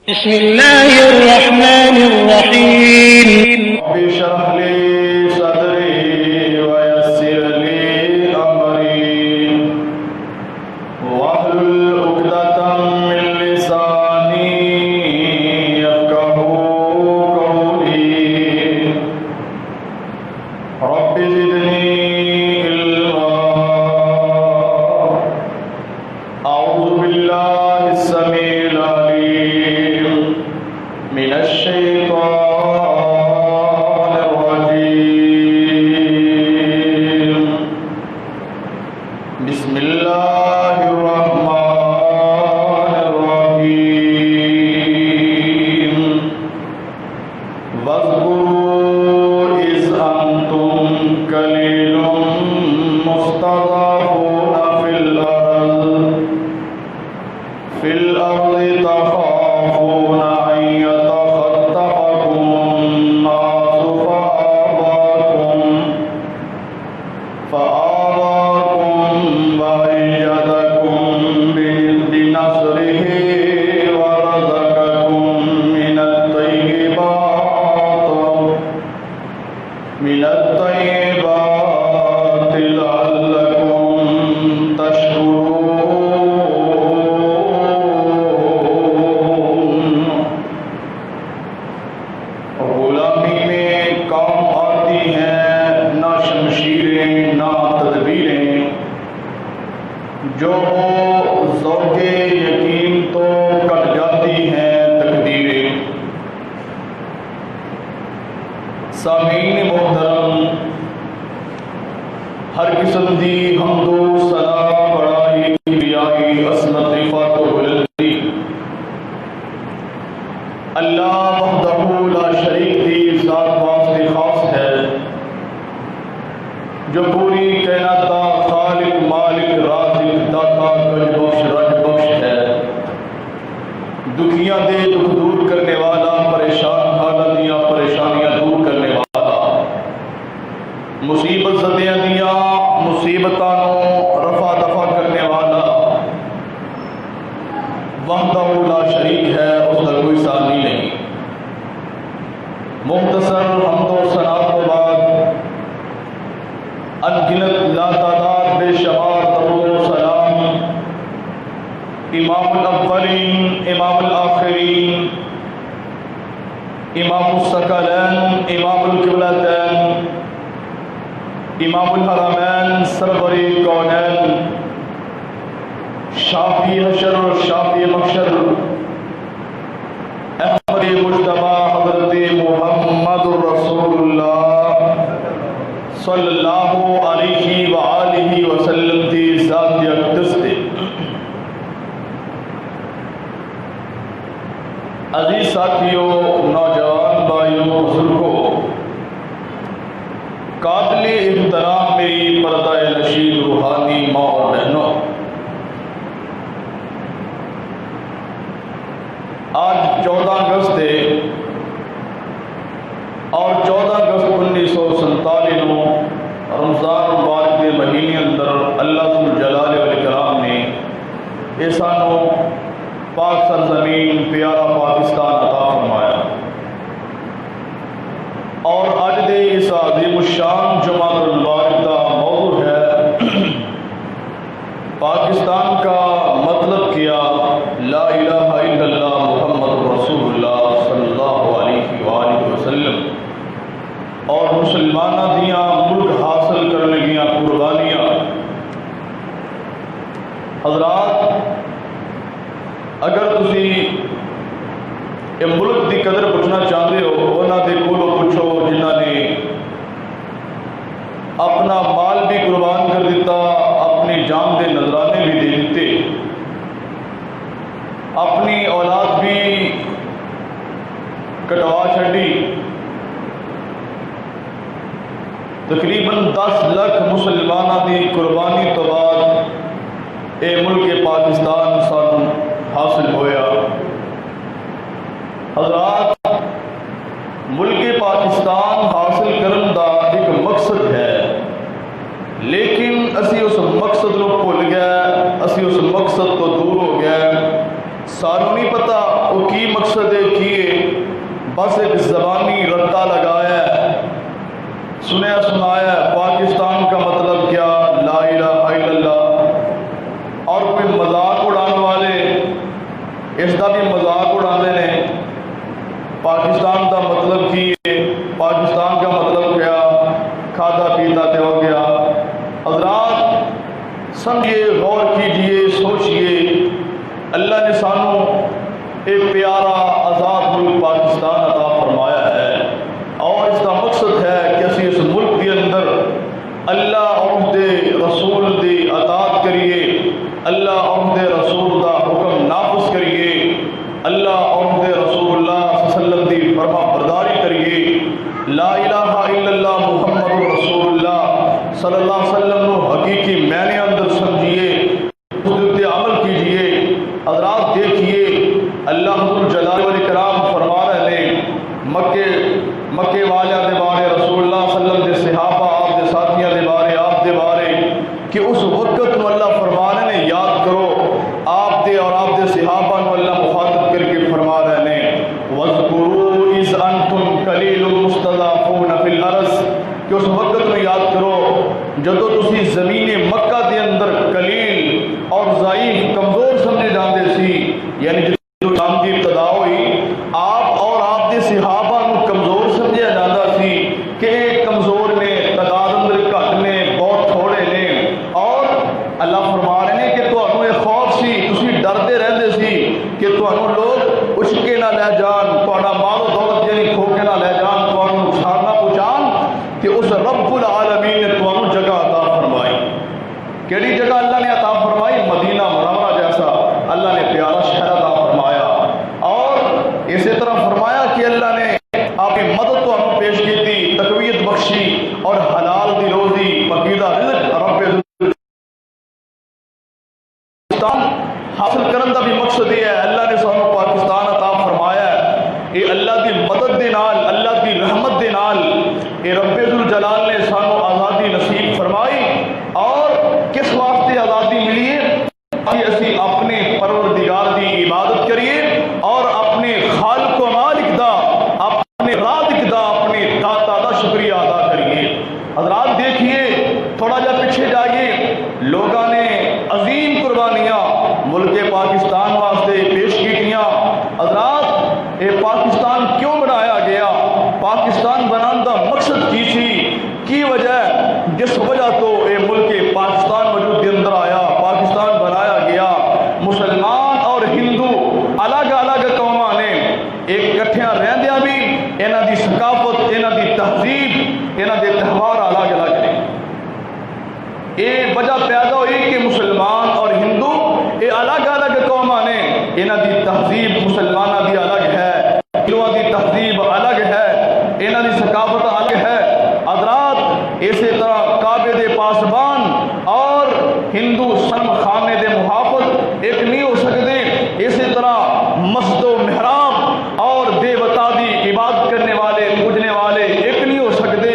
بسم اللہ الرحمن الرحیم رب اشرح لي صدري ويسر لي امري واحلل عقدة من لساني يفقهوا قولي رب زدني علما اعوذ بالله السميع العليم من الشيطان بسم اللہ الرحمن الرحیم واذکروا اذ انتم قلیل مستضعفون فی الارض تخافون ان یتخطفکم الناس فآواکم وأيدكم بنصره ورزقكم من الطيبات لعلكم تشكرون. غلامی میں کام آتی ہیں نہ شمشیریں نہ تدبیریں، جو ہو ذوق یقین تو کٹ جاتی ہیں تقدیریں. سامعین محترم، ہر قسم دی حمد و ثنا بڑائی کبریائی عظمت رفعت و بلندی اللہ وحدہ لا شریک دی ذات واسطے خاص ہے، جو پوری کائنات کا خالق مالک رازق داتا گنج بخش رنج بخش ہے. دکھیاں دے دکھ دور کرنے والا، پریشان حالت دیاں پریشانیاں دور کرنے والا، مصیبت زدیاں دیاں مصیبتاں نو رفع دفع کرنے والا وحدہ لا شریک ہے، اس کا کوئی ثانی نہیں. مختصر حمد و ثنا کے بعد انگنت لا تعداد بے شمار درود و سلام امام الاولین امام الآخرین امام الثقلین امام القبلتین امام الحرمین سرور کونین شافی حشر و شافی محشر احمد مجتبی حضرت محمد رسول اللہ صلی اللہ علیہ وآلہ وسلم کی ذات اقدس دے. عزیز ساتھیوں، نوجوان بھائیوں، بزرگوں، قابل احترام میری پردہ نشین روحانی ماں اور بہنوں، آج 14 اگست ہے اور 14 اگست 1947 نو رمضان المبارک کے مہینے اندر اللہ ذوالجلال والاکرام نے ایسانو پاک سرزمین پیارا پاکستان عطا فرمایا. اور اج دے اس عظیم الشان جمعۃ المبارک کا موضوع ہے پاکستان کا مطلب کیا، لا الہ الا اللہ محمد رسول اللہ صلی اللہ علیہ وآلہ وسلم، اور مسلمانہ دیاں ملک حاصل کرنے گیاں قربانیاں. حضرات، اگر تسی یہ ملک دی قدر پوچھنا چاہتے ہو، انہاں دے کولوں پوچھو جنہاں نے اپنا مال بھی قربان کر دیتا، اپنی جان دے نذرانے بھی دے دیتے، اپنی اولاد بھی کٹوا چھڈی. تقریباً 10 لاکھ مسلمانوں کی قربانی تو بعد اے ملک پاکستان سان حاصل ہویا. حضرات، ملک پاکستان حاصل کرن دا ایک مقصد ہے، لیکن اسی اس مقصد کو بھول گئے، اسی اس مقصد تو دور ہو گئے. سانوں نہیں پتا وہ کی مقصد ہے کیے بس ایک زبانی رٹا لگایا ہے، سنیا سنایا ہے پاکستان کا مطلب کیا لا الہ الا اللہ، اور کوئی مذاق اڑانے والے اس کا بھی مذاق اڑانے نے، پاکستان کا مطلب کی ہے، پاکستان کا مطلب کیا کھادا پیتا تے ہو گیا۔ حضرات سمجھیے، غور کیجئے، سوچئے، اللہ نے سانو ایک پیارا آزاد ملک پاکستان عطا فرمایا ہے، اور اس کا مقصد ہے کہ اسی اس ملک کے اندر اللہ اور اس دے رسول دی اطاعت کریے، اللہ اور اس دے رسول دا حکم نافذ کریے، اللہ اور اس دے رسول اللہ صلی اللہ علیہ وسلم دی فرما برداری کریے، لا الہ الا اللہ محمد رسول اللہ صلی اللہ علیہ وسلم نو حقیقی معنی اندر سمجھیے، اس دے عمل کیجئے۔ حضرات دیکھیے، اللہ جلال والاکرام فرما رہے ہیں مکے والیاں دے بارے، رسول اللہ صلی اللہ علیہ وسلم دے صحابہ آپ دے ساتھیاں دے بارے، آپ دے بارے کہ اس وقت نو اللہ فرما رہے ہیں یاد کرو، آپ دے اور آپ دے صحابہ نو اللہ مخاطب کر کے فرما رہے ہیں وَاذْكُرُوا إِذْ أَنْتُمْ قَلِيلٌ مُسْتَضْعَفُونَ فِي الْأَرْضِ، کہ اس وقت میں یاد کرو جدو تسی زمین مکہ دے اندر قلیل اور ضعیف کمزور سمجھے جاندے سی، یعنی جو اسلام کی ابتدا ہوئی آپ اور آپ دے صحابہ نو کمزور سمجھا جاتا سی کہ ایک کمزور نے، تعداد اندر گھٹ نے، بہت تھوڑے نے، اور اللہ فرما رہے ہیں کہ تانوں یہ خوف سی، تسی ڈردے رہندے سی کہ تانوں لوگ اچکے نہ لے جان، تہاڈا مال و دولت یعنی کھو کے نہ لے جان، تانوں نقصان نہ پہنچان، کہ اس رب العالمین نے تانوں جگہ عطا فرمائی۔ کیڑی جگہ اللہ نے عطا فرمائی؟ مدینہ منورہ جیسا اللہ نے پیارا شہر عطا فرمایا، اور اسی طرح فرمایا کہ اللہ نے آپ کی مدد تو ہم پیش کی تھی، تقویت بخشی اور حلال دی روزی پاکیزہ رزق رب پاکستان حاصل کرنے کا بھی مقصد یہ ہے، اللہ نے سانو پاکستان عطا فرمایا ہے، یہ اللہ دی مدد دے نال، اللہ دی رحمت دے نال، یہ رب ذوالجلال نے سانو آزادی نصیب فرمائی۔ اور کس واسطے آزادی ملی ہے؟ کہ اسی اپنے پروردگار دی عبادت کریے اور اپنے خالق و مالک دا، اپنے رازق دا، اپنے داتا دا شکریہ ادا کریے۔ حضرات دیکھیے، تھوڑا جا پیچھے جائیے، لوگوں نے عظیم قربانیاں ملک پاکستان واسطے پیش کیتیاں۔ حضرات یہ پاکستان کیوں بنایا گیا؟ پاکستان بنانے دا مقصد کی سی؟ کی وجہ جس وجہ تو یہ ملک پاکستان وجود کے اندر آیا، پاکستان بنایا گیا، مسلمان اور ہندو الگ الگ قوماں نے ایک کٹھیاں رہندیاں بھی انہاں دی ثقافت، انہاں دی تہذیب، انہاں دے تہوار الگ الگ نے۔ یہ وجہ پیدا ہوئی کہ مسلمان اور ہندو یہ الگ الگ قوماں نے، انہاں دی تہذیب مسلمانہ دی الگ ہے، ہندوؤں دی تہذیب الگ ہے، انہاں دی ثقافت الگ ہے۔ حضرات اسی طرح کعبے دے پاسبان اور ہندو صنم خانے دے محافظ ایک نہیں ہو سکتے، اسی طرح مسجد و محراب اور دیوتا دی عبادت کرنے والے، پوجنے والے ایک نہیں ہو سکتے،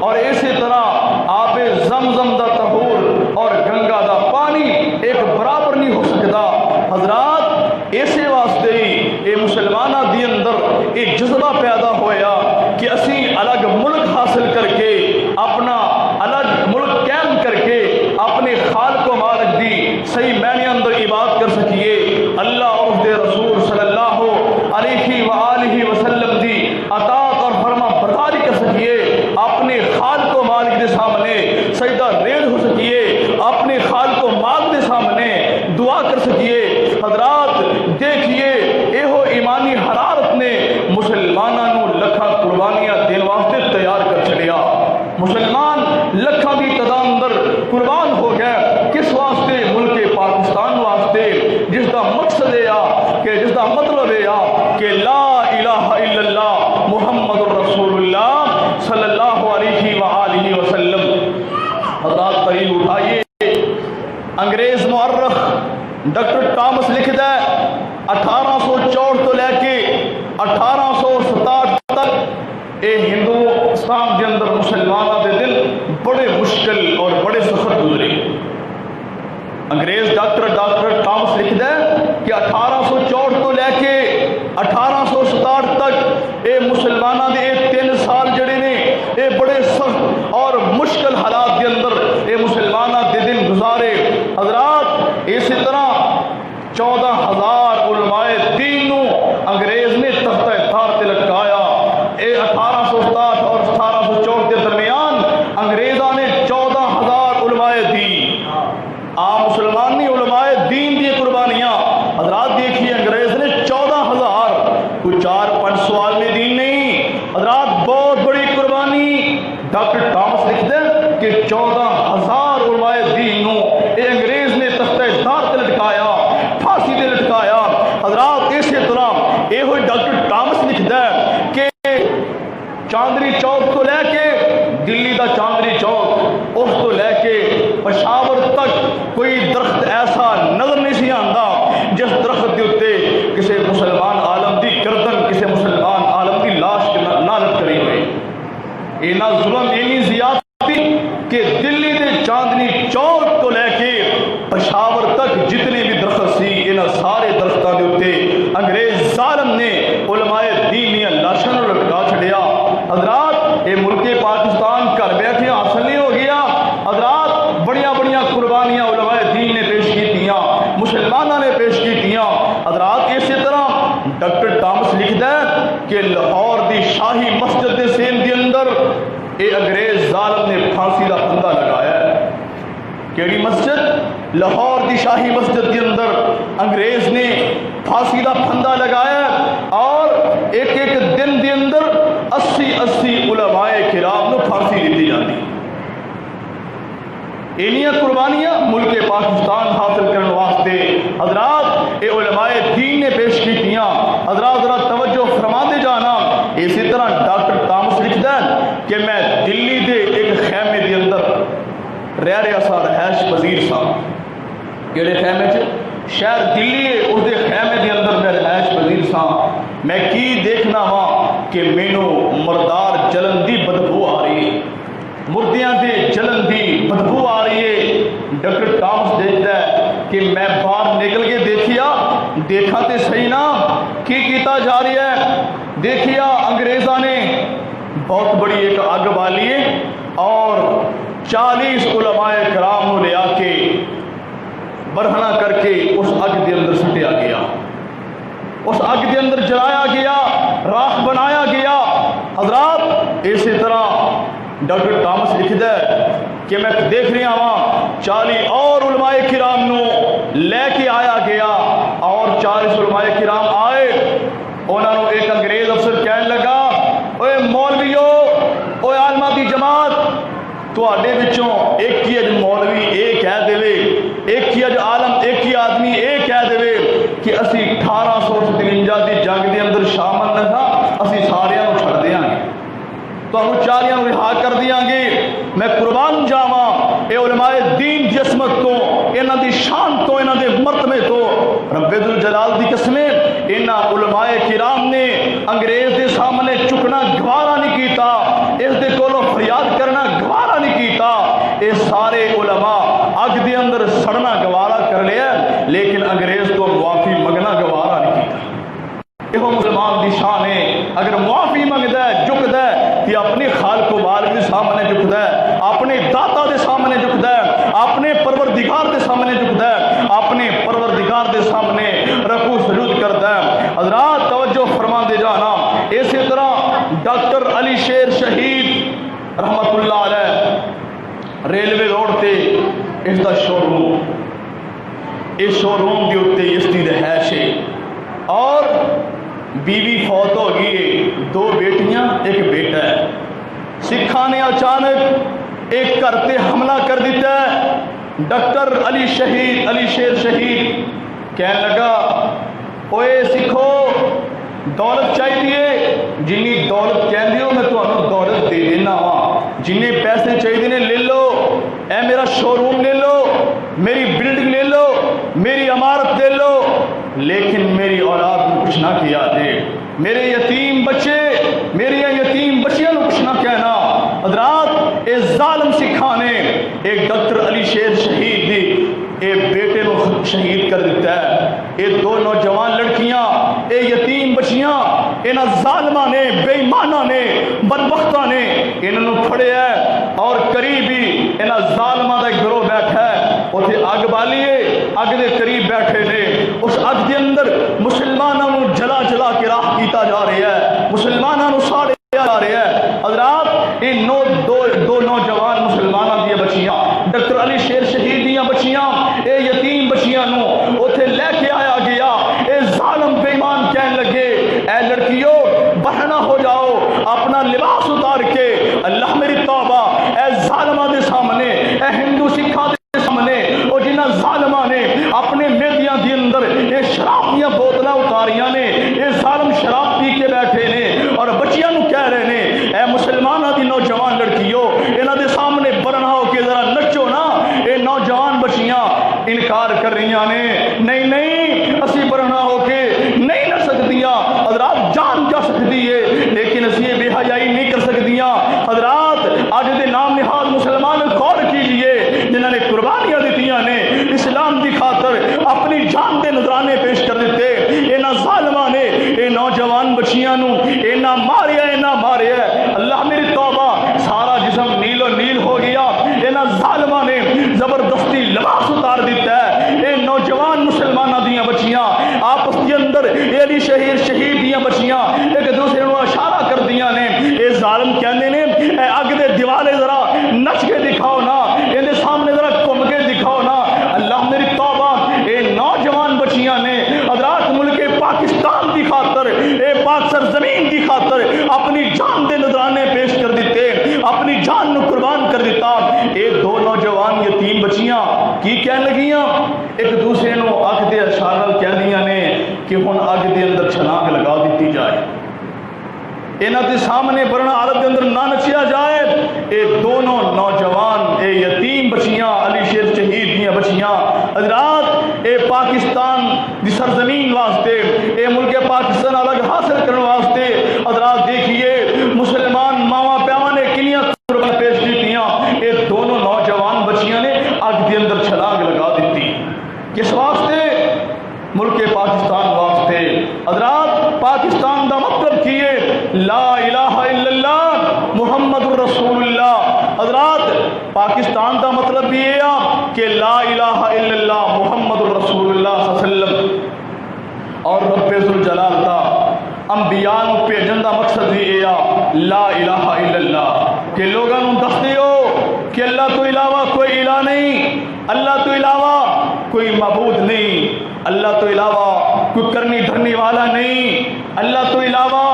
اور اسی طرح آب زمزم دا طہور اور گنگا دا پانی ایک برابر نہیں ہو سکتا۔ حضرات اسی واسطے ہی یہ مسلمانہ دی اندر یہ جذبہ پیدا ہویا کہ اسی الگ ملک حاصل کر کے، اپنا الگ ملک قائم کر کے، اپنے خالق و مالک دی صحیح معنی اندر عبادت کر سکیے، اللہ اور اس دے رسول صلی اللہ علیہ وآلہ وسلم دی اطاعت اور فرما برداری کر سکیے، اپنے خالق و مالک دے سامنے سجدہ ریز ہو سکیے، اپنے خالق و مالک دے سامنے دعا کر سکیے۔ حضرات دیکھیے، ایہو ایمانی حرارت نے مسلمانوں نو لکھاں قربانیاں دین واسطے تیار کر چڑیا۔ مسلمان لکھاں دی تعداد اندر قربان ہو گئے، کس واسطے؟ ملک پاکستان واسطے، جس کا مقصد ہے کہ جس کا مطلب ہے کہ لا الہ الا اللہ محمد رسول اللہ صلی اللہ علیہ وآلہ وسلم۔ حضرات قریب اٹھائیے، انگریز مورخ ڈاکٹر ٹامس لکھتا ہے 1864 تو لے کے 1867 تک اے ہندوستان کے اندر مسلمانوں کے دن بڑے مشکل اور بڑے سخت گزرے۔ انگریز ڈاکٹر ٹامس لکھتا ہے کہ 1864 تو لے کے 1867 تک اے مسلمانوں دے 3 سال جڑے نے اے بڑے سخت اور مشکل حالات کے اندر اے مسلمانوں دے دن گزارے حضرات. اسی طرح 14,000 علماء دین نو انگریز نے تختہ تار تے لٹکایا. اے 1867 اور 1864 کے درمیان انگریزاں نے 14,000 علماء دین. عام مسلمان نہیں، علماء دین دی قربانیاں حضرات دیکھیے. انگریز نے 14,000 کوئی 4-5 سوال میں دین نہیں حضرات، بہت بڑی قربانی. ڈاکٹر ٹامس لکھتے ہیں کہ 14,000 علماء دین نو اے انگریز نے تختہ دار تے لٹکایا، پھانسی تے لٹکایا حضرات. اسی طرح یہ ہوئی ڈاکٹر ٹامس لکھتا ہے کہ چاندنی چوک تو لے کے دلی دا چاندنی چوک اس تو لے کے پشاور تک کوئی درخت ایسا نظر نہیں سی آندا جس درخت کے اتنے کسی مسلمان عالم دی گردن، کسی مسلمان عالم دی لاش نہ لٹکری ہوئی. اینا ظلم، اینی زیادتی کہ دلی دے چاندنی چوک تو لے کے پشاور تک جتنے بھی درخت سی انہاں سارے درختوں کے اتنے انگریز ظالم نے علماء دین دیا لاشاں لٹکا چھڑیا. حضرات یہ ملک پاکستان گھر بیٹھے حاصل نہیں ہو گیا حضرات. بڑیاں بڑیاں قربانیاں علماء دین نے پیش کی، مسلمانوں نے پیش کی حضرات. اسی طرح ڈاکٹر ٹامس لکھتا ہے کہ لاہور دی شاہی مسجد دے سین کے اندر اے انگریز ظالم نے پھانسی دا پھندا لگایا ہے. کیڑی مسجد؟ لاہور دی شاہی مسجد کے اندر انگریز نے پھانسی دا پھندا لگایا اور ایک ایک دن دے اندر 80 علماء کرام نو پھانسی دیتی جاتی. اینیاں قربانیاں ملک پاکستان حاصل کرنے واسطے حضرات اے علماء دین نے پیش کی حضرات. ذرا توجہ فرما دے جانا. اسی طرح ڈاکٹر ٹامس لکھتا ہے کہ میں دلی دے ایک خیمے دے اندر رہ سا، رہائش پذیر سا. کہڑے خیمے چ؟ شہر دلی ہے، اس دے خیمے دے اندر میں رہائش پذیر سا. میں کی دیکھنا وا کہ مینو مردار جلن دی بدبو آ رہی ہے، مردیاں دے جلن دی بدبو آ رہی ہے. ڈاکٹر ٹامس دیکھتا ہے کہ میں باہر نکل کے دیکھا تے صحیح نا کی کیتا جا رہی ہے. دیکھیا انگریزاں نے بہت بڑی ایک اگ بالی ہے اور 40 علماء کرام کو لے آ کے برہنہ کر کے اس اگ کے اندر سٹیا گیا، اس اگ کے اندر جلایا گیا، راکھ بنایا گیا. حضرات اسی طرح ڈاکٹر ٹامس لکھتا ہے کہ میں دیکھ رہا ہوں 40 اور علماء کرام نو لے کے آیا گیا اور 40 علماء کرام آئے. انہوں نے ایک انگریز افسر کہنے لگا، اوے مولویو، اوے عالمہ دی جماعت، تواڈے وچوں ایک ہی اج مولوی اے کہہ دے، ایک ہی اج عالم، ایک ہی آدمی اے کہہ دے کہ اسی 1853 دی جنگ دے اندر شامل نہ تھا، اسی سارے نو چھڑ دیاں گے، تانوں چاریاں رہا کر دیاں گے. میں قربان جاواں اے علماء دین دی عظمت تو، انہاں دی شان تو، انہاں دے مرتبے تو رب ذوالجلال دی قسمیں انہاں علماء کرام نے انگریز دے سامنے چکنا گوارا نہیں کیتا، اس دے کولوں فریاد کرنا گوارا نہیں کیتا. اے سارے علماء اگ دے اندر سڑنا گوارا کر لیا لیکن انگریز تو معافی منگنا گوارا نہیں کیتا. یہ مسلمان دی شان ہے، اگر معافی منگتا ہے جھکتا ہے تو اپنے خالق و بارک کے سامنے جھکتا ہے، اپنے داتا دے سامنے جھکتا ہے، اپنے پروردگار دے سامنے جھکتا ہے، اپنے پروردگار دے سامنے رکوع سجود کرتا ہے. حضرات توجہ فرما دے جانا. اسی طرح ڈاکٹر علی شیر شہید رحمت اللہ علیہ ریلوے روڈ تے اس دا شو روم، اس شو روم کے اتنے اس کی رہائش ہے اور بیوی فوت ہو گئی ہے، 2 بیٹیاں ایک بیٹا ہے. سکھاں نے اچانک ایک گھر تے حملہ کر دیتا ہے. ڈاکٹر علی شیر شہید کہنے لگا، اوے سکھو دولت چاہیے، جنی دولت کہندے ہو میں تمہیں دولت دے دینا وا، جنہیں پیسے چاہیے نے لے لو، اے میرا شو روم لے لو، میری بلڈنگ لے لو، میری عمارت لے لو، لیکن میری اولاد کو کچھ نہ کیا دے، میرے یتیم بچے، میری یتیم بچیاں کو کچھ نہ کہنا. حضرات اے ظالم سکھاں نے ایک ڈاکٹر علی شیر شہید دی اے بیٹے کو شہید کر دیتا ہے. اے 2 نوجوان لڑکیاں، اے یتیم بچیاں انہاں ظالماں نے، بے ایماناں نے، بدبختاں نے انہوں پھڑیا ہے اور قریب ہی انہاں ظالماں دا گروہ بیٹھا ہے، اوتھے اگ بالیے، اگ دے قریب بیٹھے نے، اس اگ دے اندر مسلماناں نوں جلا جلا کے راہ کیتا جا رہا ہے، مسلماناں نوں ساڑیا جا رہا ہے۔ حضرات یہ دو نوجوان مسلماناں دیاں بچیاں، ڈاکٹر علی شیر شہید دیاں بچیاں، اے یتیم بچیاں نوں اوتھے لے کے آیا گیا۔ اے ظالم بے ایمان کہنے لگے، اے لڑکیوں بہنا ہو جاؤ، اپنا لباس اتار کے، اللہ میری توبہ، اے ظالماں دے سامنے، اے ہندو سکھاں دے سامنے، اور جنہاں ظالماں نے اپنے میدیاں دے اندر یہ شراب دیاں بوتلاں اتاریاں نے، یہ ظالم شراب پی کے بیٹھے نے اور بچیاں نوں کہہ رہے نے، اے مسلماناں دی نوجوان لڑکیوں انہاں دے سامنے برہنا ہو کے ذرا نچو نا۔ اے نوجوان بچیاں انکار کر رہی نے، نہیں نہیں اسی برہنا ہو کے نہیں نہ سکتیاں، حضرات جان جا سکتی ہے لیکن اسی یہ بے حیائی نہیں کر سکتیاں۔ حضرات آج دے نام نہاد مسلمان غور کیجئے، جنہوں نے قربانیاں دیتیاں نے اسلام کی خاطر اپنی جان دے نذرانے پیش کر دیتے، انہاں ظالماں نے اے نوجوان بچیاں نوں انہاں ماریا، اللہ میری توبہ، سارا جسم نیل و نیل ہو گیا، انہاں ظالماں نے زبردستی لباس اتار دیتا ہے۔ اے نوجوان مسلمانہ دیاں بچیاں آپس کے اندر علی شہید دیاں بچیاں ایک دوسرے کو اشارہ کر دیاں نے، اے ظالم کہندے نے، اے اگ دے دیوالے ذرا نچ کے دکھاؤ نا، ان دے سامنے ذرا گھوم کے دکھاؤ نا، اللہ میری توبہ۔ اے نوجوان بچیاں نے حضرات ملک پاکستان کی خاطر، اے پاک سرزمین کی خاطر اپنی جان دے نذرانے پیش کر دیتے، اپنی جان نو قربان کر دیتا۔ اے دو نوجوان یتیم بچیاں کی کہن لگیاں، ایک دوسرے نو اگ دے اشارہ کہندیاں نے کہ ہن اگ دے اندر چھلانگ لگا دیتی جائے، انہاں دے سامنے برنا حالت دے اندر نہ نچیا جائے۔ اے دونوں نوجوان اے یتیم بچیاں علی شیر شہید دیاں بچیاں حضرات اے پاکستان دی سرزمین واسطے، اے ملک پاکستان الگ حاصل کرنے واسطے حضرات دیکھیے مسلمان ماواں پیواں نے کنیاں قربان پیش کیتیاں، اے دونوں نوجوان بچیاں نے اگ دے اندر چھلانگ لگا دیتی، کس واسطے؟ ملک پاکستان واسطے۔ حضرات پاکستان دا مطلب کیے لا الہ الا اللہ محمد الرسول اللہ۔ حضرات پاکستان دا مطلب بھی یہ کہ لا الہ الا اللہ محمد الرسول اللہ صلی اللہ علیہ وسلم، اور رب ذوالجلال دا انبیاء نو بھیجن دا مقصد بھی یہ لا الہ الا اللہ، کہ لوگوں نو دس دیو کہ اللہ تو علاوہ کوئی الہ نہیں، اللہ تو علاوہ کوئی معبود نہیں، اللہ تو علاوہ کوئی کرنی دھرنی والا نہیں، اللہ تو علاوہ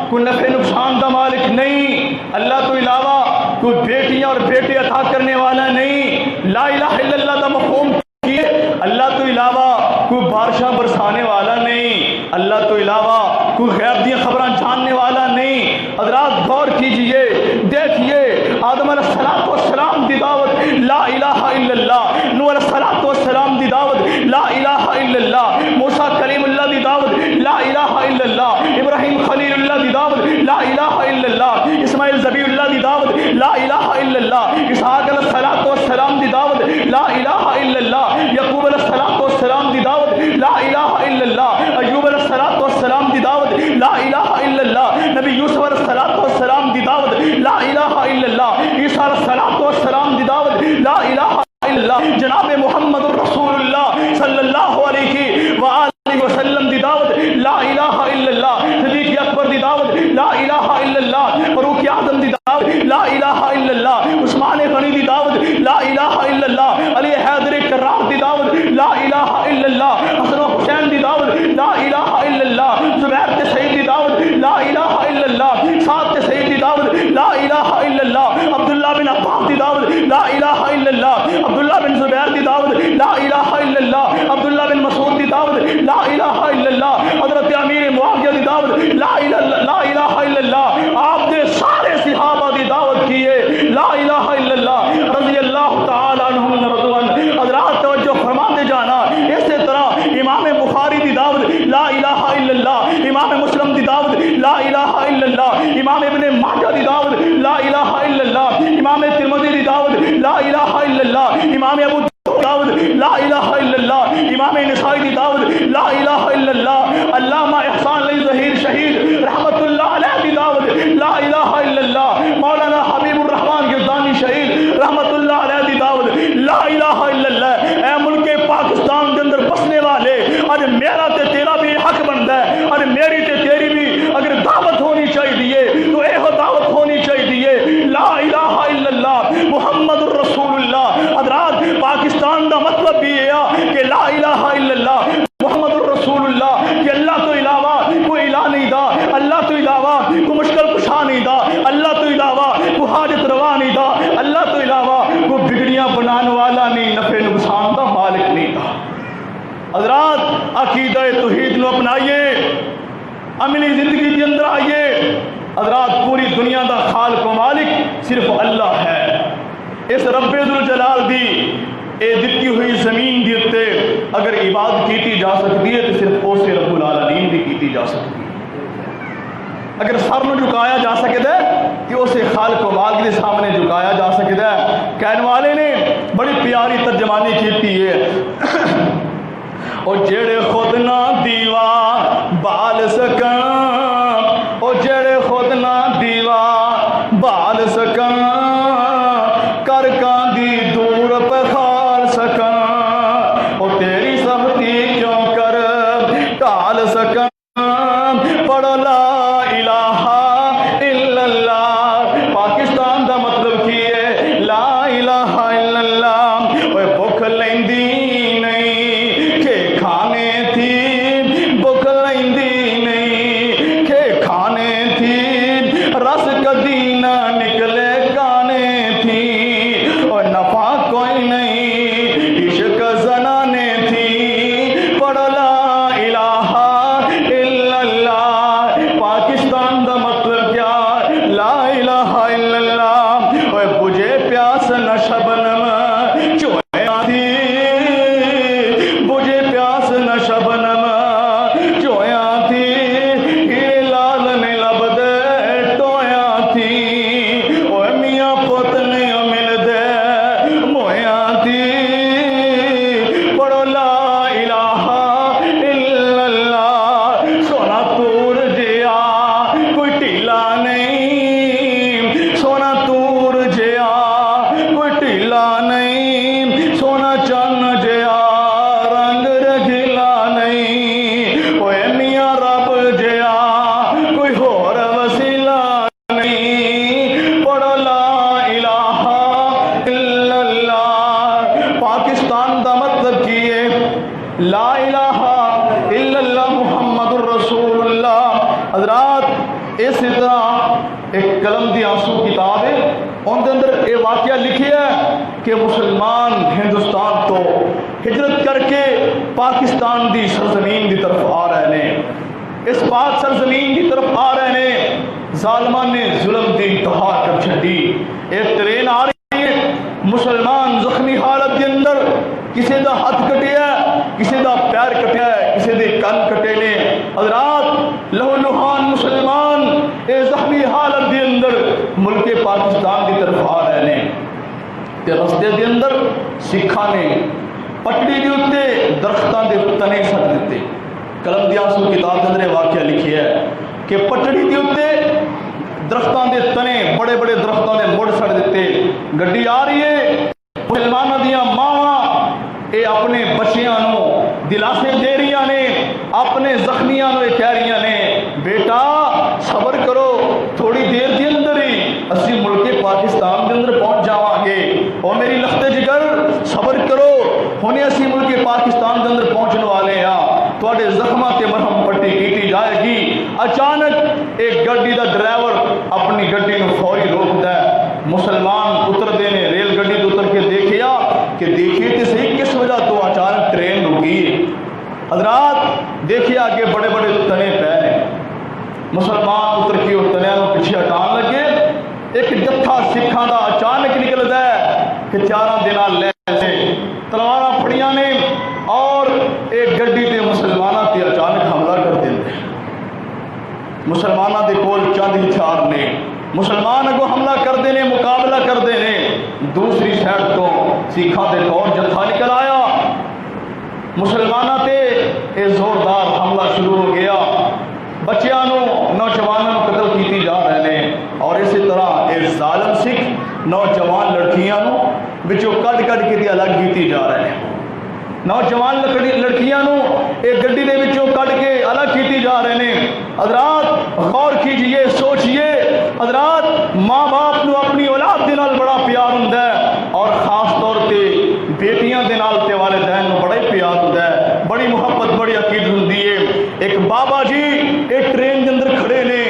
کوئی نفع نقصان دا مالک نہیں، اللہ تو علاوہ کوئی بیٹیاں اور بیٹے عطا کرنے والا نہیں۔ لا الہ الا اللہ دا مفہوم کیے، اللہ تو علاوہ کوئی بارشاں برسانے والا نہیں، اللہ تو علاوہ کوئی غیب دی خبراں جاننے والا نہیں۔ حضرات غور کیجئے، دیکھیے آدم علیہ السلام دی دعوت لا الہ الا اللہ، نوح علیہ السلام دی دعوت لا الہ الا اللہ، موسیٰ کلیم اللہ دی دعوت لا الہ الا اللہ، ابراہیم خلیل اللہ دی دعوت لا الہ الا اللہ، اسماعیل ذبیح اللہ دی دعوت لا الہ الا اللہ، اسحاق علیہ السلام دی دعوت لا الہ الا اللہ، یعقوب علیہ السلام دی دعوت لا الہ الا اللہ، ایوب علیہ السلام دی دعوت لا الہ الا اللہ، نبی یوسف علیہ السلام دی دعوت لا الہ الا اللہ، عیسیٰ علیہ السلام دی دعوت لا الہ الا اللہ، جناب محمد رسول اللہ صلی اللہ علیہ وآلہ وسلم دی دعوت لا الہ الا اللہ، صدیق اکبر دی دعوت لا الہ الا اللہ، فاروق اعظم دی دعوت لا الہ الا اللہ، عثمان غنی دی دعوت لا الہ الا اللہ، علی حیدر کرار دی دعوت لا الہ الا اللہ، حسن و حسین دی دعوت لا الہ الا اللہ، زبیر تے سعید دی دعوت لا الہ الا اللہ، سعد تے سعید دی دعوت لا الہ الا اللہ، عبداللہ بن عباس دی دعوت لا الہ الا اللہ، عبداللہ بن زبیر دی دعوت لا الہ الا اللہ، عبداللہ بن مسعود دی دعوت لا الہ الا اللہ، حضرت امیر معاویہ دی دعوت لا الہ الا اللہ، آپ نے سارے صحابہ دی دعوت کیے لا الہ الا اللہ رضی اللہ تعالی عنہم رضوان۔ حضرات توجہ فرماتے جانا، اسی طرح امام بخاری دی دعوت لا الہ الا اللہ، امام مسلم دی دعوت لا الہ الا اللہ، امام ابن ماجہ دی دعوت لا الہ الا اللہ، امام ترمذی دی دعوت لا الہ الا اللہ، امام ابو داؤد لا الہ الا اللہ، امام نسائی دی دعوت لا الہ الا اللہ، علامہ احسان علی ظہیر شہید رحمت عملی زندگی کے اندر آئیے حضرات، پوری دنیا دا خالق و مالک صرف اللہ ہے۔ اس رب ذوالجلال دی اے دتی ہوئی زمین دی تے اگر عبادت کیتی جا سکتی ہے تو صرف اس رب العالمین دی کیتی جا سکتی ہے۔ اگر سر نو جھکایا جا سکتا ہے تو اسے خالق و مالک کے سامنے جھکایا جا سکتا ہے۔ کہنے والے نے بڑی پیاری ترجمانی کیتی ہے، او جڑے خود نہ دیوا بال سکن، او جڑے خود نہ دیوا بال سکن، کر کان دی دور پہ خال سکن، او تیری سختی کیوں کر ٹال سکن، پڑھو لا الہ الا اللہ۔ پاکستان دا مطلب کی ہے لا الہ الا اللہ۔ اوے بھوک لیندی نہیں کہ کھانے تھی، بھوک لیندی نہیں کہ کھانے تھی، رس کدی نہ نکلے کانے تھی، اور نفع کوئی نہیں عشق زنانے تھی، پڑھو لا الہ الا اللہ۔ پاکستان دا مطلب کیا؟ لا الہ الا اللہ۔ اوے بجھے پیاس نہ شبنم چویا تھی، بجھے پیاس نہ شبنم چویا تھی، ہیرے لال نے لب دے ٹویا تھی، اوے میاں پت نے مل دے مویا تھی، پڑھو لا الہ الا اللہ۔ سونا تور جیا کوئی ٹھیلا نہیں، سونا تور جیا کوئی ٹھیلا نہیں، سونا چن جیا رنگ رگیلا نہیں، اوے میاں رب جیا کوئی ہور وسیلہ نہیں، پڑھو لا الہ الا اللہ۔ پاکستان دا مطلب کی ہے لا الہ الا اللہ محمد الرسول اللہ۔ حضرات اس طرح ایک قلم دی آنسو کتاب ہے، ان کے اندر یہ واقعہ لکھیا ہے کہ مسلمان ہندوستان تو ہجرت کر کے پاکستان دی سرزمین دی طرف آ رہے ہیں، اس پاک سرزمین کی طرف آ رہے ہیں، ظالمان نے ظلم دی انتہا کر چھڈی۔ ایک ٹرین آ رہی ہے، مسلمان زخمی حالت کے اندر، کسی دا ہاتھ کٹیا ہے، کسی دا پیر کٹیا ہے، کسی دے کن کٹے نے۔ حضرات لہو لہان مسلمان اے زخمی حالت دے اندر ملک پاکستان کی طرف آ رہے ہیں، تے رستے دے اندر سکھاں نے پٹڑی دے اتے درختاں دے تنے سٹ دیتے۔ قلم دی آنسو کتاب کے اندر واقعہ لکھیا ہے کہ پٹڑی دے اتے درختاں دے تنے بڑے بڑے درختاں دے مڑ سٹ دیتے۔ گڈی آ رہی ہے، مسلمانوں دیاں ماواں اے اپنے بچیاں نو دلاسے دے رہی نے، اپنے زخمیاں نو کہہ رہی نے بیٹا صبر کرو، تھوڑی دیر کے اندر ہی اسی ملک پاکستان کے اندر پہنچ جاواں گے، اور میری لخت جگر صبر کرو، ہونے اسی ملک پاکستان کے اندر پہنچنے والے ہیں، تواڈے زخماں تے مرہم پٹی کیتی جائے گی۔ اچانک ایک گڈی دا ڈرائیور اپنی گڈی نو فوری روکتا ہے، مسلمان اترتے ہیں، ریل گڈی تو اتر کے دیکھیا کہ دیکھیے تو صحیح کس وجہ تو اچانک ٹرین رکی ہے۔ حضرات دیکھیے آگے بڑے بڑے تنے پے ہیں، مسلمان اتر کے اور تنیاں نو پیچھے ہٹان لگے، ایک جتھا سکھاں دا اچانک نکلدا ہے کہ چاراں دے نال لے سے تلواراں پھڑیاں نے، اور ایک گڈی تے مسلماناں تے اچانک حملہ کر دیندے۔ مسلماناں دے کول چند ہتھیار نے، مسلمان اگوں حملہ کرتے ہیں، مقابلہ کرتے ہیں، دوسری سائڈ تو سکھاں دے ایک اور جتھا نکل آیا، مسلماناں تے اے زوردار حملہ شروع ہو گیا، بچیاں نو نوجوانوں قتل کیتی جا رہے ہیں، اور اسی طرح اے ظالم سکھ نوجوان لڑکیاں نو بچوں کڈ کڈ کے الگ کیتی جا رہے ہیں، نوجوان لڑکیاں نو ایک گڈی دے وچوں کڈ کے الگ کیتی جا رہے ہیں۔ حضرات غور کیجئے، سوچئے، حضرات ماں باپ نو اپنی اولاد دے نال بڑا پیار ہوندا ہے، اور خاص طور تے بیٹیاں دے نال تے والدین نو بڑا پیار ہوندا ہے، بڑی محبت بڑی عقیدت ہوندی ہے۔ ایک بابا جی ایک ٹرین دے اندر کھڑے نے،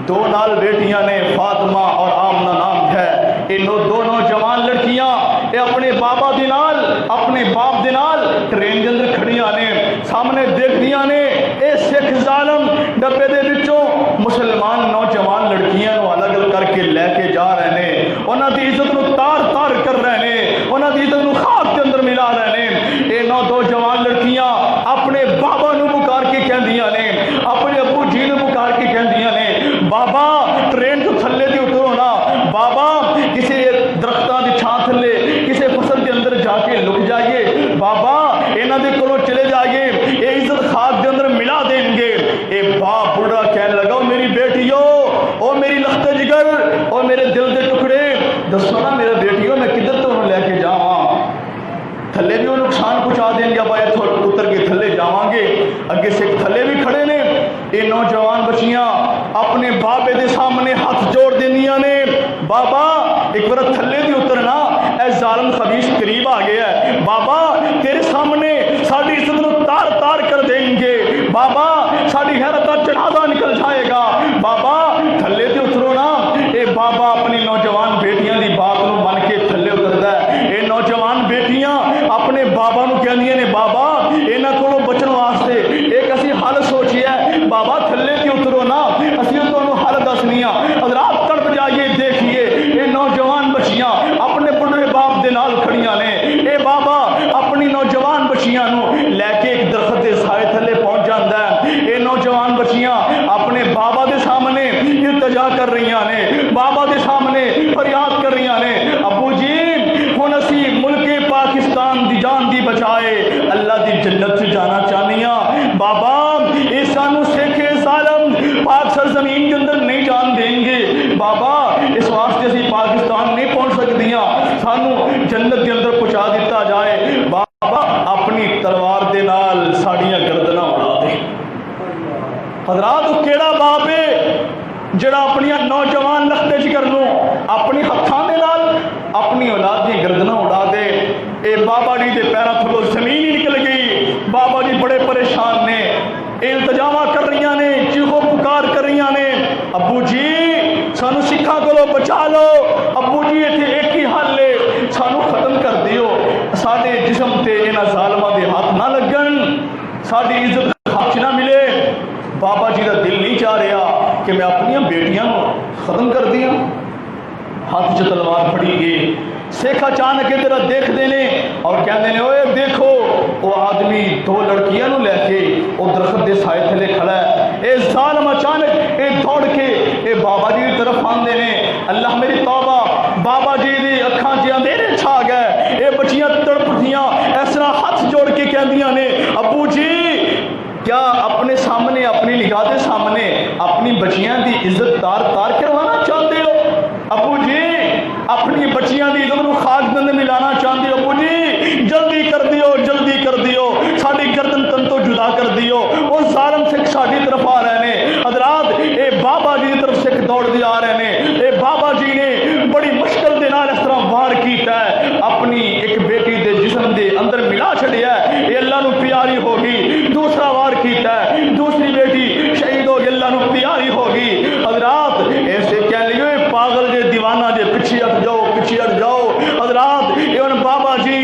دو نال بیٹیاں نے، فاطمہ اور آمنہ نام ہے، یہ دو نوجوان لڑکیاں یہ اپنے بابا دے نال اپنے باپ دے نال ٹرین دے اندر کھڑیاں نے، سامنے دیکھدیاں نے اے سکھ ظالم ڈبے دے مسلمان نوجوان لڑکیاں نو الگ الگ کر کے لے کے جا رہے ہیں، انہاں دی عزت نو تار تار کر رہے ہیں، انہاں دی عزت نو خاک کے اندر ملا رہے ہیں۔ اے نوجوان لڑکیاں اپنے بابا نو پکار کے کہندیاں نے، اپنے ابو جی نو پکار کے کہندیاں نے، بابا ٹرین تو تھلے دی اترو نا، بابا کسی درختاں دی چھاں تھلے کسی فصل کے اندر جا کے لک جائیے، بابا انہاں دے کولوں چلے جائیے، اے عزت خاک دے اندر ملا دیں گے۔ اے باپ بڑھا کہنے لگا او میری بیٹیو، او میری لخت جگر، او میرے دل دے ٹکڑے، دسو نا میرے بیٹیو میں کدھر تو لے کے جاواں؟ تھلے بھی وہ نقصان پہنچا دیں گے، اب اتر کے تھلے جاواں گے، اگے سے تھلے بھی کھڑے نے۔ یہ نوجوان بچیاں اپنے بابے دے سامنے ہاتھ جوڑ دیندیاں نے، بابا ایک بار تھلے دی اترنا، اے ظالم خبیث قریب آ گیا ہے، بابا تیرے سامنے ساری عزت نو تار تار کر دیں گے، بابا ساری غیرت کا جنازہ نکل جائے گا، بابا تھلے دی اترو نا۔ اے بابا اپنی نوجوان بیٹیاں دی بات نو من کے تھلے اتردا ہے۔ اے نوجوان بیٹیاں اپنے بابا نو کہندیاں نے، بابا انہاں کولوں بچن واسطے ایک اسی حل سوچیا ہے، بابا تھلے تے اترو نا، اسی تانوں حل دسنی آ۔ حضرات تڑپ جائیے دیکھیے، اے نوجوان بچیاں اپنے بڑھے باپ دے نال کھڑیاں نے، اے بابا اپنی نوجوان بچیاں نو لے کے ایک درخت دے سائے تھلے پہنچ جاندا ہے۔ اے نوجوان بچیاں اپنے بابا دے سامنے التجا کر رہیاں نے، بابا دے سامنے فریاد کر رہیاں نے، ابو جی ہن اسی ملک پاکستان دی جان دی بچائے اللہ دی جنت سے جانا چاہنیاں، بابا اے سانو سکھے ظالم پاک سرزمین کے اندر نہیں جان دیں گے، بابا اس واسطے اسی پاکستان نہیں پہنچ سکدیاں، سانو جنت کے اندر پہنچا دیتا جائے، بابا اپنی تلوار دے نال ساڈیاں گردناں اڑا دے۔ حضرات وہ کیڑا باپ ہے جڑا اپنی نوجوان لخت جگر نو اپنی ہتھاں دے نال اپنی اولاد دی گردناں اڑا دے۔ اے بابا جی دے پیراں تھلوں زمین ہی نکل گئی، بابا جی بڑے پریشان نے، التجاواں کر رہیاں نے، چیخو پکار کر رہیاں نے، ابو جی سانو سکھاں کولوں بچا لو، ابو جی ایتھے ایک ہی حل ہے، سانو ختم کر دیو، ساڈے جسم تے انہاں ظالماں دے ہاتھ نہ لگن، ساڈی عزت خاک نہ ملے۔ بابا جی کا دل نہیں چاہ رہا کہ میں اپنی بیٹیاں ختم کر دیا، ہاتھ چ تلوار پھڑی گئی، سکھ اچانک ادھر دیکھ دینے اور کہندے نے اوے دیکھو وہ آدمی دو لڑکیاں نو لے کے وہ درخت دے سائے تھلے کھڑا ہے۔ اے ظالم اچانک اے دوڑ کے اے بابا جی کی طرف آندے نے، اللہ میری توبہ، بابا جی دی اکھاں چ اندھیرے چھا گئے، اے بچیاں تڑپدیاں اس طرح ہاتھ جوڑ کے کہندیاں نے، ابو جی کیا اپنے سامنے اپنی نگاہ دے سامنے اپنی بچیاں دی عزت تار تار کروانا چاہتے ہو؟ ابو جی اپنی بچیاں دی عزت نو خاک دے ملانا چاہتے ہو؟ ابو جی جلدی کر دیو، جلدی کر دیو، ساڈی گردن تن تو جدا کر دیو، وہ ظالم سکھ ساڈی طرف آ رہے نے۔ حضرات اے بابا جی کی طرف سکھ دوڑ دے آ رہے نے، اے بابا جی نے بڑی مشکل دے نال اس طرح وار کیتا ہے، اپنی ایک بیٹی دے جسم دے اندر ملا چھڑیا ہے، اے اللہ نو پیاری ہوگی، دوسرا وار کیتا ہے، دوسری بیٹی شہید ہو گئی، اللہ نو پیاری ہوگی۔ حضرات ایسے کہہ لئے پاگل جے دیوانہ جے پیچھے ہٹ جاؤ، پیچھے ہٹ جاؤ۔ حضرات ان بابا جی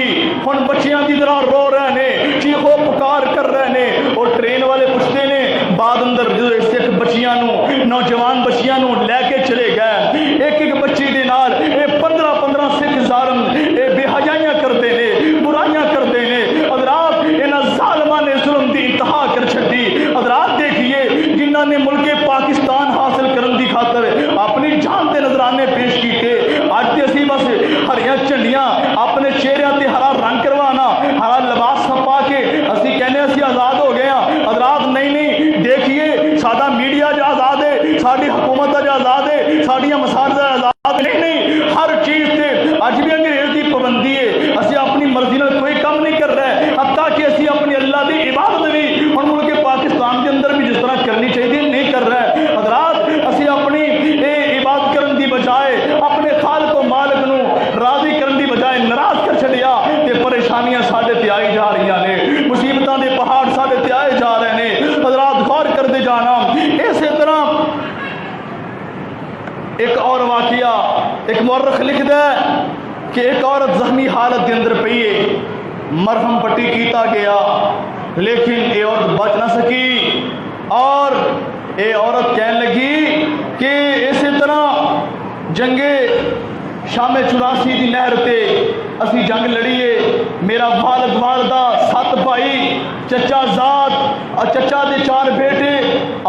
ان بچیاں کی طرح رو رہے نے، چیخو پکار کر رہے نے، اور ٹرین والے پوچھتے نے بعد اندر سکھ بچیاں نو نوجوان بچیاں نو لے کے چلے گئے، ایک ایک بچی دے نال اے 15 سکھ ظالم اے بے حیائیاں کرتے نے، برائیاں کرتے نے۔ حضرات انہاں ظالماں نے ظلم دی انتہا کر چھڈی۔ حضرات دیکھیے جنہاں نے ملک پاکستان حاصل کرن دی خاطر اپنی جان تے نذرانے پیش کیتے، اج تے اسی بس ہریاں جھنڈیاں اپنے چہرے تے ہرا رنگ کروانا، ہرا لباس پا کے اسی کہنے اسی آزاد ہو گئے ہیں۔ حضرات نہیں، دیکھیے سادہ میڈیا جو آزاد ہے، ساری حکومت جو آزاد ہے، ساڈیاں مساجد آزاد نہیں، ہر چیز تے اج بھی انگریز دی پابندی ہے، اسی اپنی مرضی نال کوئی کم نہیں کر رہے، حتیٰ کہ اسی اپنی اللہ دی عبادت بھی ہن ملک پاکستان کے اندر بھی جس طرح کرنی چاہیے نہیں کر رہے۔ حضرات اسی اپنی عبادت کرن دی بجائے اپنے خالق و مالک نو راضی کرن دی بجائے ناراض کر چھڈیا تے پریشانیاں ساڈے تے آئی جا رہی نے، مصیبتاں دے پہاڑ ساڈے تے آئے جا رہے نے۔ حضرات غور کرتے جانا۔ اسی طرح ایک اور واقعہ ایک مورخ لکھدا ہے کہ ایک عورت زخمی حالت کے اندر پئی ہے، مرہم پٹی کیتا گیا لیکن یہ عورت بچ نہ سکی، اور یہ عورت کہنے لگی جنگے شام 84 دی نہر تے اسی جنگ لڑیے. میرا والد والدہ 7 بھائی چچا زاد چچا دے 4 بیٹے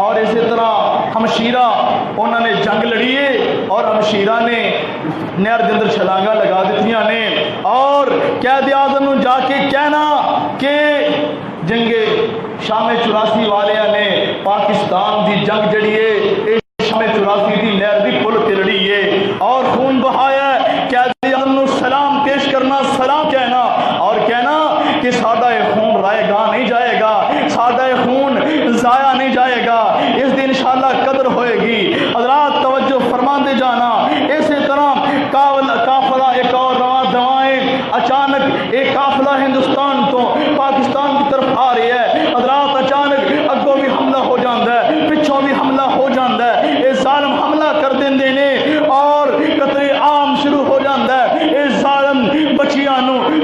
اور اسی طرح ہمشیرہ انہوں نے جنگ لڑیے اور ہمشیرہ نے نہر دے اندر چھلانگا لگا دیتیاں نے اور قائد اعظم نو جا کے کہنا کہ جنگے شام 84 والیاں نے پاکستان دی جنگ جڑی ہے شام 84 دی نہر دی پل تے لڑی ہے اور خون بہایا. قائد اعظم نو سلام پیش کرنا, سلام کہنا اور کہنا کہ ساڈا یہ خون رائے گاہ نہیں جائے گا, ساڈا یہ خون ضائع نہیں جائے گا, اس دن انشاءاللہ قدر ہوئے گی. حضرات توجہ فرماندے جانا. اسی طرح قافلہ ایک اور رواں دوائیں اچانک ایک قافلہ ہندوستان تو پاکستان کی طرف آ رہی ہے. حضرات اچانک اگوں بھی حملہ ہو جاتا ہے, پچھوں بھی حملہ ہو جاتا ہے. یہ ظالم حملہ کر دیں نے اور قتل عام شروع ہو جاتا ہے. یہ ظالم بچیاں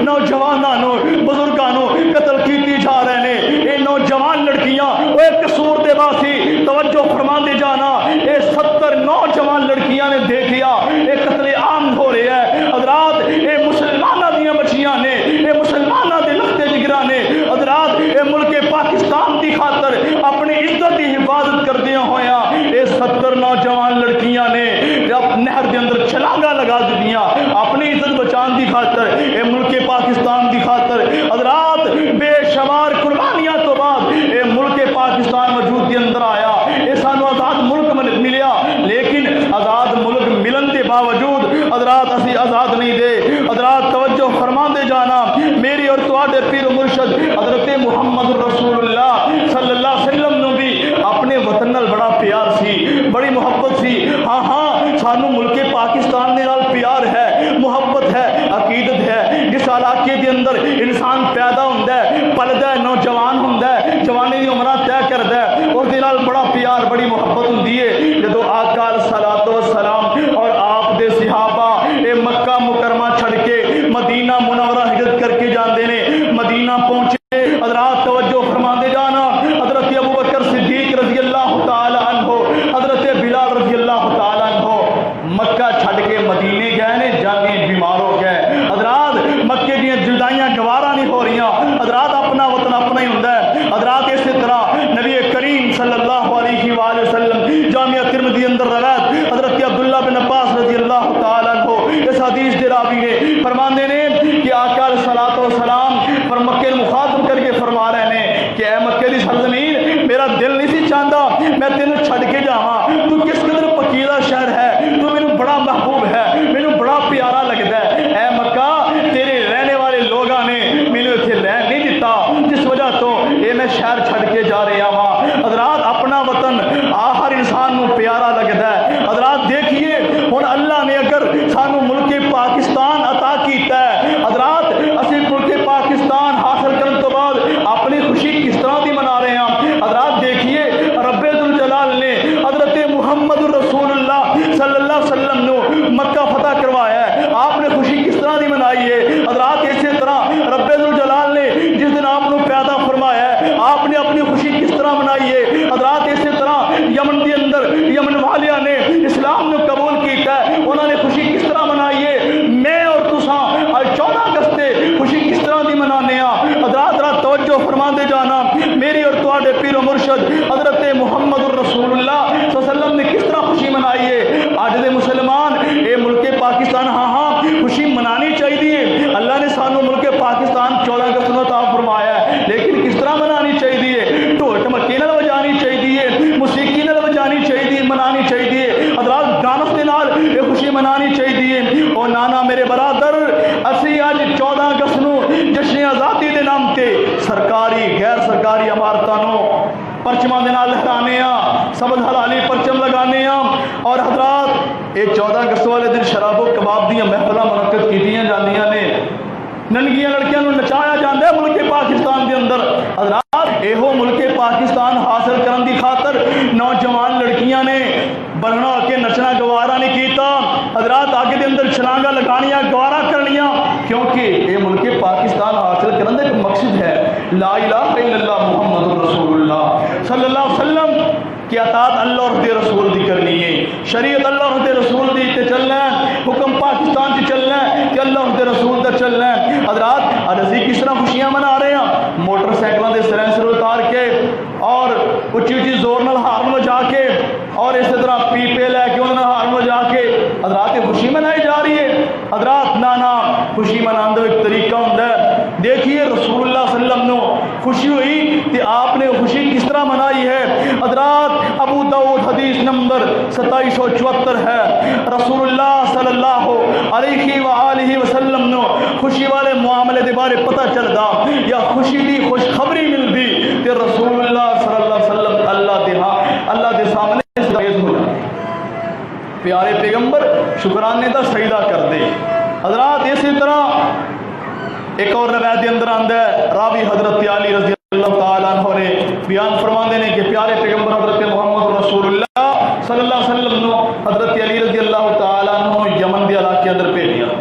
نوجوانوں بزرگوں قتل کیتی جا رہے ہیں. یہ نوجوان لڑکیاں وہ ایک قصور دے باسی توجہ فرما دے جانا. یہ 70 نوجوان لڑکیاں نے دیکھ لیا یہ قتل عام ہو رہے ہیں. حضرات یہ مسلمانوں دیا بچیاں نے, یہ مسلمانوں دے لختے جگرا نے. حضرات یہ ملک پاکستان کی خاطر اپنی عزت کی حفاظت کردیا ہویا یہ 70 نوجوان لڑکیاں نے جب نہر کے اندر چھلانگا لگا دیاں اپنی عزت بچان کی خاطر, یہ ملک پاکستان کی خاطر. حضرات بے شمار قربانیاں تو بعد یہ ملک پاکستان وجود کے اندر آیا. یہ سانو آزاد ملک ملیا, لیکن آزاد ملک ملن کے باوجود حضرات اسی آزاد نہیں دے. حضرات توجہ فرما دے جانا. میری اور تواڈے پیر و مرشد حضرت محمد رسول اللہ صلی اللہ علیہ وسلم نو بھی اپنے وطن نال بڑا پیار سی, بڑی محبت سی. ہاں سانو ملک پاکستان دے نال پیار ہے, محبت ہے, عقیدت ہے. جس علاقے دے اندر انسان پیدا ہوندا ہے, پلدا ہے, نوجوان ہوندا ہے, جوانی دی عمراں طے کردا ہے, اس دے نال بڑا پیار بڑی محبت ہوندی ہے. جدوں آقا الصلوۃ والسلام اور آپ دے صحابہ اے مکہ مکرمہ چھڑ کے مدینہ منورہ ہجرت کر کے جاندے نے, مدینہ پہنچے. حضرات توجہ فرما دے جانا. حضرت ابو بکر صدیق رضی اللہ تعالی عنہ, حضرت بلال رضی اللہ تعالی عنہ مکہ چھڑ کے مدینے گئے نے, جانے بیمار ہو گئے. حضرات مکے دیا جدائیاں گوارا نہیں ہو رہی. حضرات اپنا وطن اپنا ہی ہوتا ہے. حضرات اسی طرح نبی کریم صلی اللہ علیہ وآلہ وسلم جامعہ ترمذی اندر روایت حضرت عبداللہ بن عباس رضی اللہ تعالی عنہ اس حدیث دے راوی نے فرماندے نے کہ آقا الصلوۃ والسلام پر مکے نے مخاطب کر کے فرما رہے ہیں کہ اے مکے دی سرزمین, میرا دل نہیں سی چاہتا میں تینوں چھڑ کے جاواں. تو کس قدر پکیلا شہر ہے, تو مینوں بڑا محبوب ہے, مینوں بڑا پیارا لگدا ہے. اے مکہ تیرے رہنے والے لوگاں نے مینوں ایتھے رہن نہیں دتا, جس وجہ تو اے میں شہر چھڑ کے جا رہا ہاں. حضرات اپنا وطن ہر انسان نو پیارا لگدا ہے. حضرات دیکھیے ہن اللہ نے اگر سانو ملک پاکستان عطا کیتا ہے, حضرات اسی ملک پاکستان حاصل کرنے تو بعد اپنی خوشی کس طرح دی منا رہے ہیں. حضرات دیکھیے رب ذوالجلال نے حضرت محمد رسول اللہ صلی اللہ علیہ وسلم نو مکہ فتح کروایا ہے, آپ نے خوشی کس طرح دی منائی ہے. حضرات اسی طرح رب ذوالجلال نے جس دن آپ کو پیدا فرمایا ہے آپ نے اپنی خوشی کس طرح منائی ہے. حضرات اسی طرح یمن کے اندر یمن والیاں نے اسلام نے قبول کیتا ہے, انہوں نے خوشی کس طرح منائی ہے. میں اور تساں 14 اگست خوشی کس طرح دی منانے ہیں. حضرات رات توجہ فرما دے جانا. میری اور تواڈے پیر و مرشد حضرت محمد رسول اللہ صلی اللہ علیہ وسلم نے کس طرح خوشی منائی ہے. آج دے مسلمان اے ملک پاکستان ہاں خوشی منانی چاہیے. اللہ نے سانو ملک پاکستان 14 اگست کو عطا فرمایا ہے, لیکن کس طرح منانی چاہیے. ڈھول ٹمکے نال بجانی چاہیے, موسیقی نال بجانی چاہیے, منانی چاہیے. حضرات گانوں دے نال یہ خوشی منانی چاہیے. او نانا میرے برادر, اسی اج 14 اگست نو جشن آزادی دے نام تے سرکاری غیر سرکاری عمارتاں نو پرچماں دے نال لہرانے ہاں, سبز حلالی پرچم لگانے ہاں. اور حضرات یہ 14 اگست والے دن شراب و کباب دیاں محفلاں منعقد کیتیاں جاندیاں نے, ننگیاں لڑکیاں نو نچایا جاندا ہے ملک پاکستان دے اندر. حضرات ایہو ملک پاکستان حاصل کرن دی خاطر نوجوان لڑکیاں نے بننا کے نچنا گوارا نہیں کیتا. حضرات آگے دے اندر چھلانگا لگانیاں گوارا کرنیاں, کیونکہ یہ ملک پاکستان حاصل کرنے کا ایک مقصد ہے لا الہ الا اللہ محمد رسول اللہ صلی اللہ علیہ وسلم کی اطاعت اللہ اور رسول دی کرنی ہے, شریعت اللہ اور رسول دی تے چلنا اسی طرح پیپے لے کے انہوں نے ہار میں جا کے حضرات خوشی منائی جا رہی ہے. حضرات نانا خوشی منانے کا ایک طریقہ ہوتا ہے. دیکھیے رسول اللہ صلی اللہ علیہ وسلم نے خوشی ہوئی کہ آپ نے خوشی کس طرح منائی ہے. حضرات ابو داؤد حدیث نمبر 2774 ہے. رسول اللہ صلی اللہ علیہ وآلہ وسلم نے خوشی والے معاملے کے بارے پتہ چلتا یا خوشی کی خوشخبری ملتی کہ رسول اللہ صلی اللہ علیہ وسلم اللہ کے سامنے تیز ہو جاتے. پیارے پیغمبر شکرانے کا سجدہ کر دے. حضرات اسی طرح ایک اور روایت کے اندر آتا ہے, راوی حضرت علی رضی اللہ تعالیٰ عنہ نے بیان فرماتے ہیں کہ پیارے پیغمبر حضرت محمد رسول اللہ صلی اللہ علیہ وسلم نے حضرت علی رضی اللہ تعالیٰ عنہ یمن کے علاقے اندر بھیجا.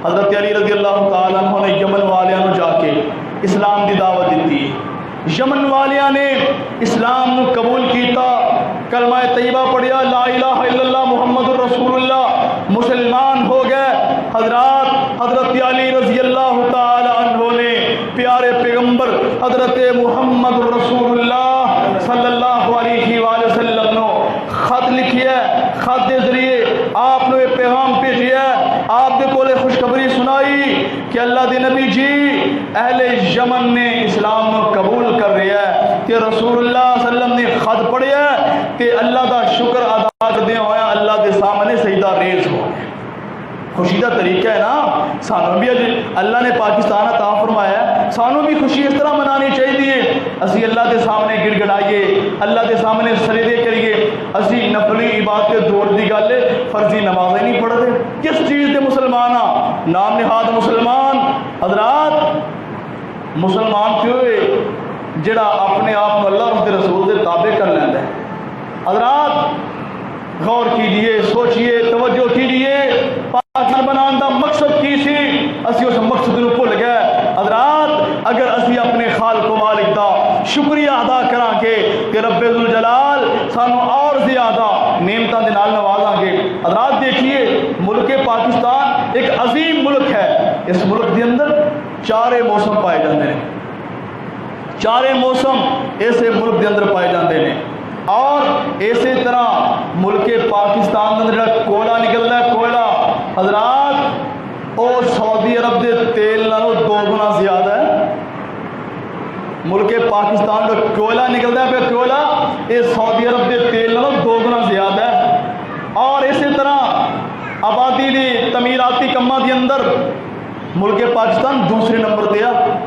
حضرت علی رضی اللہ تعالیٰ عنہ نے یمن والوں جا کے اسلام کی دعوت دیتی. یمن والیاں نے اسلام کو قبول کیتا, کلمہ طیبہ پڑھیا, لا الہ الا اللہ محمد الرسول اللہ, مسلمان ہو گئے. حضرات حضرت علی رضی اللہ تعالی عنہ نے پیارے پیغمبر حضرت محمد الرسول اللہ صلی اللہ علیہ وآلہ وسلم نے خط لکھیا. خط کے ذریعے آپ نے پیغام بھیجیا, آپ کے کولے خوشخبری سنائی کہ اللہ دے نبی جی اہل یمن نے اسلام کو قبول کر رہا ہے کہ رسول اللہ صلی اللہ علیہ وسلم نے خط پڑھیا کہ اللہ کا شکر ادا کرتے ہوئے اللہ کے سامنے سجدہ ریز ہو. خوشی کا طریقہ ہے نا. سانوں بھی اللہ نے پاکستان عطا فرمایا ہے, سانوں بھی خوشی اس طرح منانی چاہیے. اسی اللہ کے سامنے گڑ گڑائیے, اللہ کے سامنے سجدے کریے. اسی نفلی عبادت کے دور کی گل ہے, فرضی نمازیں نہیں پڑھتے. کس چیز کے مسلمان ہاں, نام نہاد مسلمان. حضرات مسلمان کیوں ہے جڑا اپنے آپ کو اللہ اور رسول کے تابع کر لینا ہے. حضرات غور کیجئے, سوچئے, توجہ کیجئے. پاکستان بنانے کا مقصد کی سی, اسی اس مقصد کو بھول گئے. حضرات اگر اسی اپنے خالق و مالک کا شکریہ ادا کریں گے کہ رب ذوالجلال سانو اور زیادہ نعمتوں کے نال نوازاں گے. حضرات دیکھیے ملک پاکستان ایک عظیم ملک ہے. اس ملک کے اندر چارے موسم پائے جاتے ہیں. چارے موسم ایسے ملک کے اندر پائے جاتے ہیں. اور اسی طرح ملک پاکستان کے اندر کوئلہ نکلتا ہے, کوئلہ حضرات وہ سعودی عرب کے تیل نالوں 2 گنا زیادہ ہے. ملک پاکستان کا کوئلہ نکلتا ہے پہ کوئلہ یہ سعودی عرب کے تیل نالوں 2 گنا زیادہ ہے. اور اسی طرح آبادی کی تعمیراتی کاموں کے اندر ملک پاکستان دوسرے نمبر پہ ہے.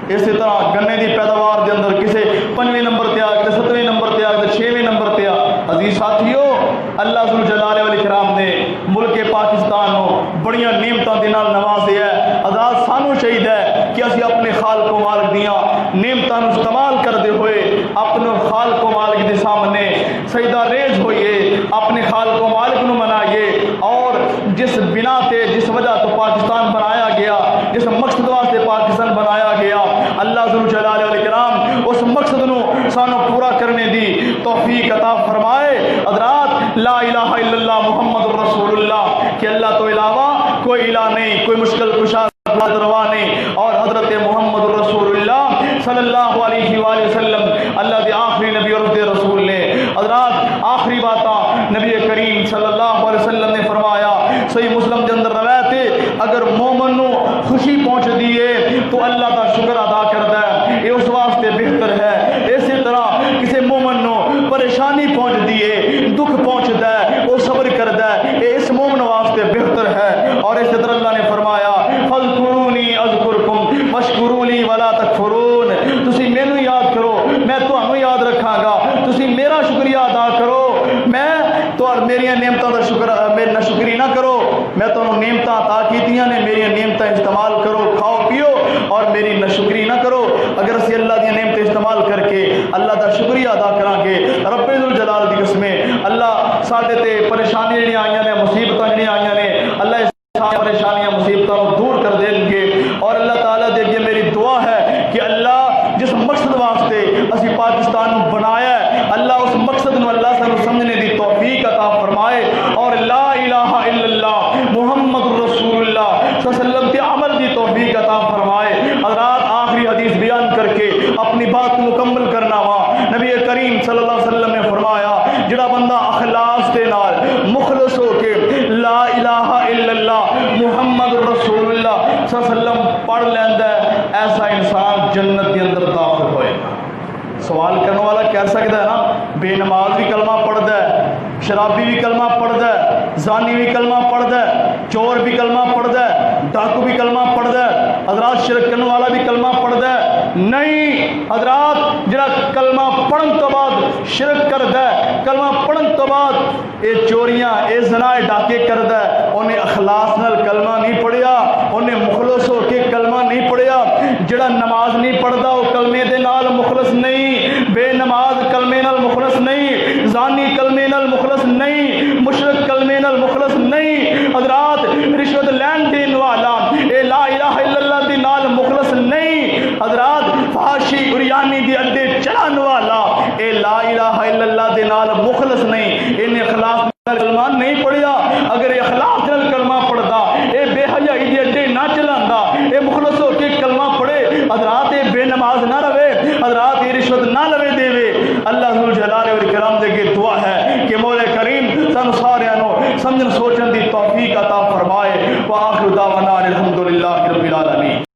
اسی طرح گنے کی پیداوار کے اندر کسی 5ویں نمبر پہ آ, کسی 7ویں نمبر پہ آ, کسی 6ویں نمبر پہ آ. عزیز ساتھیو اللہ ذوالجلال والاکرام نے ملک پاکستان کو بڑی نعمتوں کے نال نوازیا ہے. حضرات سانو چاہیے کہ اسی اپنے خالق و مالک دیاں نعمتوں استعمال کرتے ہوئے اپنے خالق و مالک کے سامنے سجدہ ریز ہوئیے, اپنے خالق و مالک کو منائیے. اور جس بنا تے جس وجہ تو پاکستان بنایا گیا, جس مقصد واسطے پاکستان بنایا گیا, اللہ ذوالجلال والاکرام اس مقصد نو سانو پورا کرنے دی توفیق عطا فرمائے. حضرات لا الہ الا اللہ محمد رسول اللہ کہ اللہ تو علاوہ کوئی الہ نہیں, کوئی مشکل کشا روا نہیں. اور حضرت محمد رسول اللہ صلی اللہ علیہ وآلہ وسلم اللہ کے آخری نبی اور رسول نے. حضرات آخری بات نبی کریم صلی اللہ علیہ وسلم نے فرمایا, صحیح مسلم کے اندر روایت ہے, اگر مومن نو خوشی پہنچ دیے تو اللہ کا شکر ادا کرتا ہے, یہ اس واسطے بہتر ہے. اسی طرح کسی مومن نو پریشانی پہنچ دیے, دکھ پہنچتا ہے, وہ صبر کرتا ہے, یہ اس مومن واسطے بہتر ہے. اور اسی طرح اللہ نے فرمایا فاذکرونی اذکرکم واشکروا لی ولا تکفرون, تسی مینوں یاد کرو میں تانوں یاد رکھاں گا, تسی میرا شکریہ ادا کرو, میں تو میری نعمتوں کا شکر میری ناشکری نہ کرو. میں تانوں نعمتاں عطا کیتیاں نے, میری نعمتاں استعمال کرو, کھاؤ پیو, اور میری ناشکری نہ کرو. اگر اسی اللہ دی نعمتیں استعمال کر کے اللہ کا شکریہ ادا کریں گے, رب ذوالجلال دی قسمیں اللہ ساڈے تے پریشانی جڑیاں آئیاں نے, مصیبتاں جڑیاں آئیاں نے, اللہ پریشانیاں مصیبتوں کو دور کر دیں گے. اور اللہ تعالیٰ دیکھیے میری دعا ہے کہ اللہ جس مقصد واسطے اسی پاکستان کو بنایا ہے, اللہ اس مقصد کو اللہ سے سمجھنے دی توفیق عطا فرمائے. اور لا الہ الا اللہ محمد رسول اللہ صلی اللہ علیہ وسلم کے عمل کی توفیق عطا فرمائے. حضرات آخری حدیث بیان کر کے اپنی بات کو مکمل کرنا ہوا, نبی کریم صلی اللہ علیہ وسلم نے فرمایا جڑا بندہ اخلاص دے نال مخلص ہو کے لا الہ الا اللہ محمد رسول اللہ صلی اللہ علیہ وسلم پڑھ لیندا ہے، ایسا انسان جنت کے اندر داخل ہوئے گا۔ سوال کرنے والا کہہ سکتا ہے نا بے نماز بھی کلمہ پڑھتا ہے، شرابی بھی کلمہ پڑھتا ہے، زانی بھی کلمہ پڑھتا ہے، چور بھی کلمہ پڑھتا ہے، ڈاکو بھی کلمہ پڑھتا ہے، حضرات شرک کرنے والا بھی کلمہ پڑھتا ہے؟ نہیں حضرات، جڑا کلمہ پڑھن تو بعد شرک کرتا ہے، کلمہ پڑھن تو بعد اے چوریاں اے زنا اے ڈاکے کرتا ہے، انہیں اخلاص نال کلمہ نہیں پڑھیا، انہیں مخلص ہو کے کلمہ نہیں پڑھیا۔ جڑا نماز نہیں پڑھتا وہ کلمے دے نال مخلص نہیں، بے نماز کلمے نال مخلص نہیں، زانی کلمے نال مخلص نہیں، مشرک کلمے نال مخلص نہیں، حضرات رشوت لین دین والا اے لا الہ الا اللہ دی نال مخلص نہیں، حضرات فحاشی اریانی دی اڈے چلان والا اے لا الہ الا اللہ دے نال مخلص نہیں، انہیں اخلاص نال کلمہ نہیں پڑھیا۔ اگر یہ اخلاص نال کلمہ پڑھدا، اے بے حیائی دی اڈے نہ چلاندا، اے مخلص ہو کے کلمہ پڑھے، حضرات اے بے نماز نہ رہے، حضرات یہ رشوت نہ لوے دے وے۔ اللہ ذوالجلال والاکرام دے کے دعا ہے کہ مولا کریم سن سارے نو سمجھن سوچن دی توفیق عطا فرمائے۔ وآخر دعوانا الحمدللہ رب العالمین۔